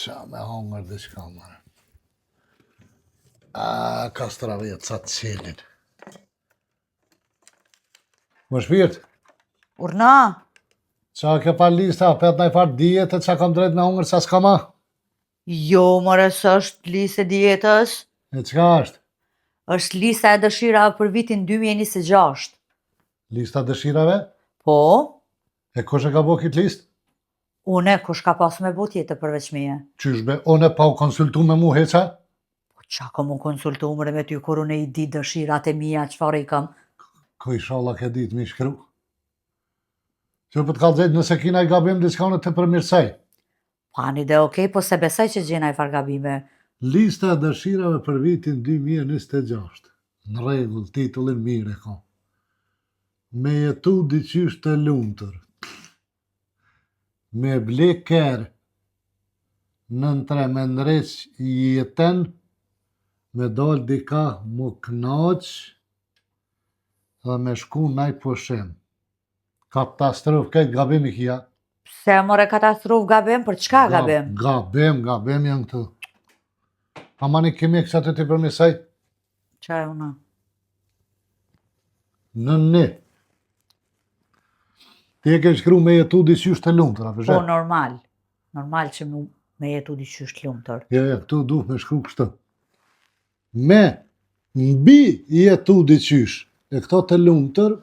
Qa me hongër dhe qka marë. Ka stravjet, sa të qelin. Më shpirt, Urna, qa ke pa lista, pet na i farë dijet e qa kam drejt me hongër sa s'ka ma? jo more së është listë e dietës, E qka është? është lista e dëshirave për vitin 2026. Lista dëshirave? Po, E kush e ka bo kit list? une kush ka pas me bo tjetër përveç meje. Qysh be, one pa u konsultu me mu heqa? Po qa kom unë konsultu mre me ty kur unë i di dëshirat e mija qëfar i kam. Ko i shala ke dit mi shkru. Që për të kalzejt nëse kina i gabim diçka në të përmirësaj. Pani dhe okej, po se besaj që gjena i fargabime. Lista e dëshirave për vitin 2026. Në regull, titullin mire ka. Me jetu diqysh të lumëtër. Me ble kerë. Nëntre me ndreq jetën. Me dal dika mu knaq. Dhe me shku naj poshem. Katastrof, këtë gabim i kja. Pse more katastrof gabim, për çka gabim? Gabim janë këtu. Amani kemi kësa të të përmisaj? Qa e una? Në ne. Ti e ke shkru me jetu diqysh të lumëtër, a Po përshë? normal. Normal që me jetu diqysh të lumëtër. Ja, këtu duh me shkru kështë. Me mbi jetu diqysh. E këto të lumëtër,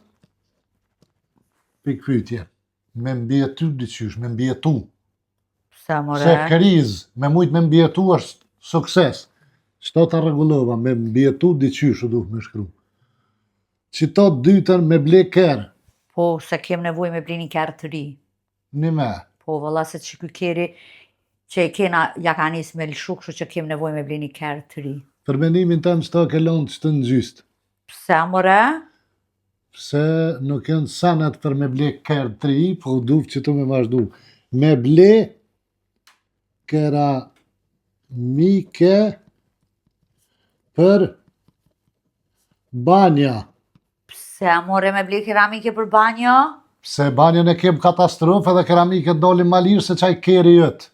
pikpytje. Me mbi jetu diqysh, me mbi jetu. Pse more? Se kriz, me mujt me mbi jetu është sukses. Qëto të regullova, me mbi jetu diqysh u duh me shkru. Qëto dytën me ble kerë. Po, se kem nevoj me blini kërë të ri. Një me. Po, vëlla se që ky keri që e kena ja ka nis me lëshu, kështu që kem nevoj me blini kërë të ri. Për mendimin tem qëto ke lonë që të në gjystë. Pse more? Pse nuk janë sanet për me ble kerë të ri, po duh që të me vazhdu. Me ble keramike për banja. Pse more me bli keramike për banjo? Pse banjën e kem katastrofë edhe keramike dolin ma lirë se qaj keri jëtë.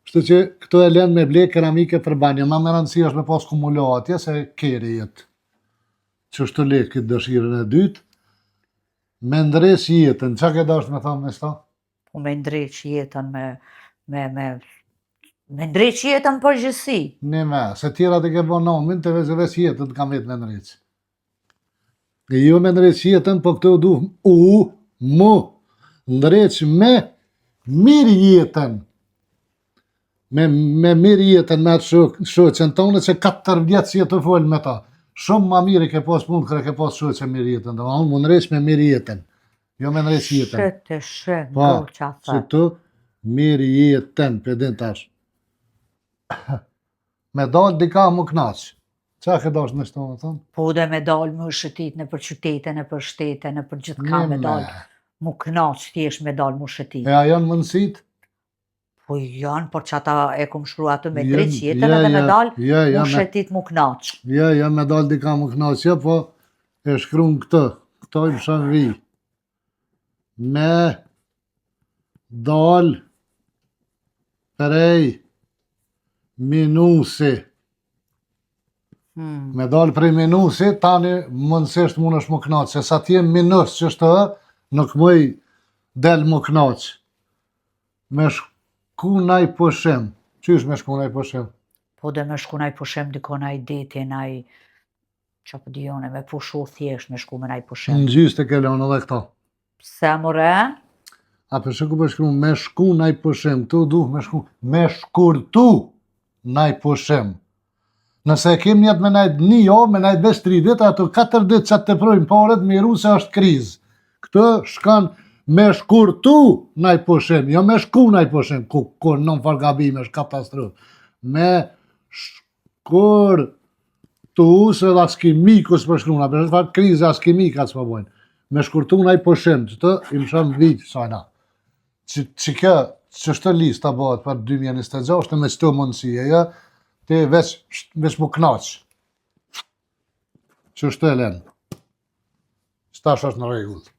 Kështu që këto e len me ble keramike për banjë. Ma më rëndësi është me pas kumulo atje se keri jëtë. Që është të le këtë dëshirën e dytë. Me ndres jetën, qa ke dashtë me thamë me sta? Po me ndreq jetën me ndreq jetën për gjithësi. Një me, se tjera të ke bo nomin të vezëves jetën kam vetë me ndreq. E jo me ndreq jetën, po këto du mu ndreq me mirë jetën. Me mirë jetën me atë shoqen tonë që 4 vjetë që jetë të folë me ta. Shumë ma mirë ke pas punë kërë ke pas shoqe mirë jetën. Dhe unë mu ndreq me mirë jetën. Jo me ndreq jetën. Shë, Po, ngol qa që thë. tu mirë jetën, për din tash. Me dalë dika mu knaq. Qa ke dash në shto me thonë? Po dhe me dalë më shëtit në për qytete, në për shtete, në për gjithë ka me Një dalë. me. Mu knaq thjesht me dalë mu shëtit. E a janë mundësit? Po janë, por që ata e kom shkru atë me Janë, drejt jetën ja, edhe me ja, dalë ja, mu me- shëtit mu knaq. Ja, me dalë dika mu knaq, ja, po e shkruan këtë. Këto i pëshan vi. Me dalë prej minusi. Me dalë prej minusi, tani mundësisht mund është mu knaq, se sa t'jem minus që është nuk mëj del mu knaq. Me shku naj poshem. Qysh me shku naj poshem? Po dhe me shku naj pushem diko naj deti, naj që po dijone, me pushu thjesht me shku me naj pushem. Në gjysë të kelon edhe këta. Pse more? A për shku për shkru, me shku naj poshem, këtu duh me shku, me shkurtu naj poshem. Nëse e kem njetë me najt një jo, me najt veç 3 dit, ato 4 dit që të projnë paret, me ru se është kriz. Këtë shkan me shkurtu naj poshem, jo me shku naj poshem, ku non fargabime, është katastrofë. Me shkurtu, se dhe askimikus për shkruna, për shfarë krize askimika që për bojnë. Me shkurtu naj poshem, që të im shëm vitë, sajna. Që kjo, që shtë lista bëhet për 2026, me qëto mundësie, ja, ti veç mu knaq. Që shtë e lenë. Qëtash është në regullë.